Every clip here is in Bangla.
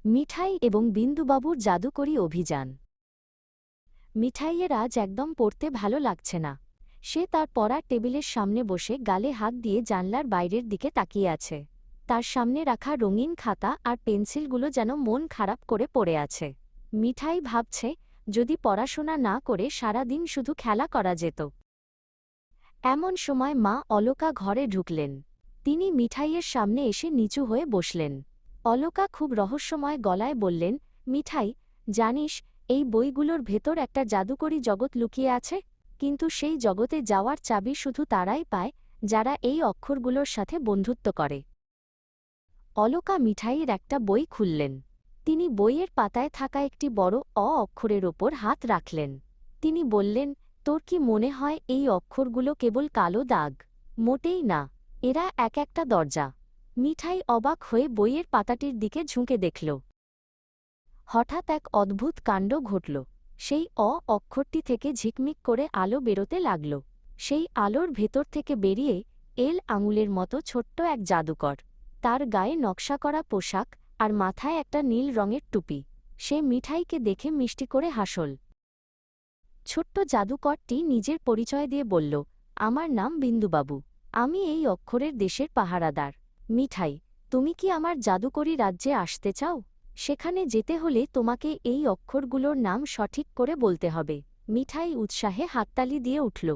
মিঠাই এবং বিন্দুবাবুর জাদুকরি অভিযান। মিঠাইয়ের আজ একদম পড়তে ভালো লাগছে না। সে তার পড়ার টেবিলের সামনে বসে গালে হাত দিয়ে জানলার বাইরের দিকে তাকিয়ে আছে। তার সামনে রাখা রঙিন খাতা আর পেন্সিলগুলো যেন মন খারাপ করে পড়ে আছে। মিঠাই ভাবছে, যদি পড়াশোনা না করে সারা দিন শুধু খেলা করা যেত। এমন সময় মা অলকা ঘরে ঢুকলেন। তিনি মিঠাইয়ের সামনে এসে নিচু হয়ে বসলেন। অলকা খুব রহস্যময় গলায় বললেন, মিঠাই, জানিস, এই বইগুলোর ভেতর একটা জাদুকরী জগৎ লুকিয়ে আছে, কিন্তু সেই জগতে যাওয়ার চাবি শুধু তারাই পায় যারা এই অক্ষরগুলোর সাথে বন্ধুত্ব করে। অলকা মিঠাইয়ের একটা বই খুললেন। তিনি বইয়ের পাতায় থাকা একটি বড় অ অক্ষরের ওপর হাত রাখলেন। তিনি বললেন, তোর কি মনে হয় এই অক্ষরগুলো কেবল কালো দাগ? মোটেই না, এরা এক একটা দরজা। মিঠাই অবাক হয়ে বইয়ের পাতাটির দিকে ঝুঁকে দেখল। হঠাৎ এক অদ্ভুত কাণ্ড ঘটল। সেই অ অক্ষরটি থেকে ঝিকমিক করে আলো বেরোতে লাগল। সেই আলোর ভেতর থেকে বেরিয়ে এল আঙুলের মতো ছোট্ট এক জাদুকর। তার গায়ে নকশা করা পোশাক আর মাথায় একটা নীল রঙের টুপি। সে মিঠাইকে দেখে মিষ্টি করে হাসল। ছোট্ট জাদুকরটি নিজের পরিচয় দিয়ে বলল, আমার নাম বিন্দুবাবু। আমি এই অক্ষরের দেশের পাহারাদার। মিঠাই, তুমি কি আমার জাদুকরী রাজ্যে আসতে চাও? সেখানে যেতে হলে তোমাকে এই অক্ষরগুলোর নাম সঠিক করে বলতে হবে। মিঠাই উৎসাহে হাততালি দিয়ে উঠল।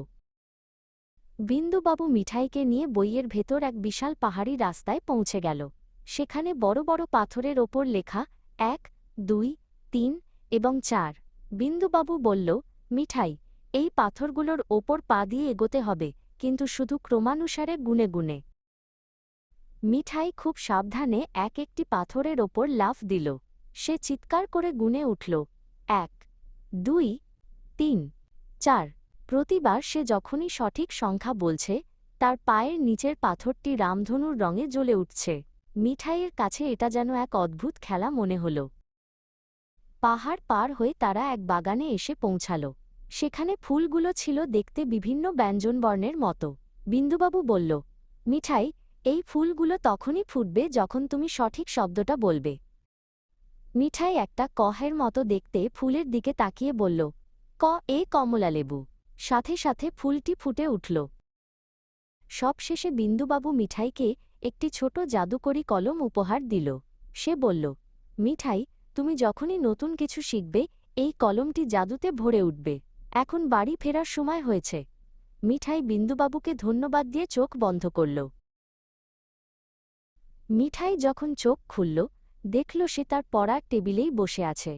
বিন্দুবাবু মিঠাইকে নিয়ে বইয়ের ভেতর এক বিশাল পাহাড়ি রাস্তায় পৌঁছে গেল। সেখানে বড় বড় পাথরের ওপর লেখা ১, ২, ৩ এবং ৪। বিন্দুবাবু বলল, মিঠাই, এই পাথরগুলোর ওপর পা দিয়ে এগোতে হবে, কিন্তু শুধু ক্রমানুসারে গুনে গুনে। মিঠাই খুব সাবধানে এক একটি পাথরের ওপর লাফ দিল। সে চিৎকার করে গুনে উঠল, ১, ২, ৩, ৪। প্রতিবার সে যখনই সঠিক সংখ্যা বলছে, তার পায়ের নিচের পাথরটি রামধনুর রঙে জ্বলে উঠছে। মিঠাইয়ের কাছে এটা যেন এক অদ্ভুত খেলা মনে হল। পাহাড় পার হয়ে তারা এক বাগানে এসে পৌঁছাল। সেখানে ফুলগুলো ছিল দেখতে বিভিন্ন ব্যঞ্জনবর্ণের মতো। বিন্দুবাবু বলল, মিঠাই, এই ফুলগুলো তখনই ফুটবে যখন তুমি সঠিক শব্দটা বলবে। মিঠাই একটা কহের মতো দেখতে ফুলের দিকে তাকিয়ে বলল, ক এ কমলালেবু। সাথে সাথে ফুলটি ফুটে উঠল। সবশেষে বিন্দুবাবু মিঠাইকে একটি ছোট জাদুকরী কলম উপহার দিল। সে বলল, মিঠাই, তুমি যখনই নতুন কিছু শিখবে, এই কলমটি জাদুতে ভরে উঠবে। এখন বাড়ি ফেরার সময় হয়েছে। মিঠাই বিন্দুবাবুকে ধন্যবাদ দিয়ে চোখ বন্ধ করল। মিঠাই যখন চোখ খুলল, দেখল সে তার পড়ার টেবিলেই বসে আছে।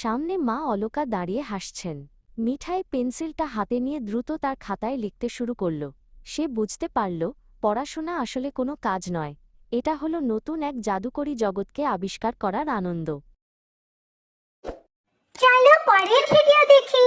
সামনে মা অলকা দাঁড়িয়ে হাসছেন। মিঠাই পেন্সিলটা হাতে নিয়ে দ্রুত তার খাতায় লিখতে শুরু করল। সে বুঝতে পারল, পড়াশোনা আসলে কোনো কাজ নয়, এটা হলো নতুন এক জাদুকরী জগৎকে আবিষ্কার করার আনন্দ। চলো পরের ভিডিও দেখি।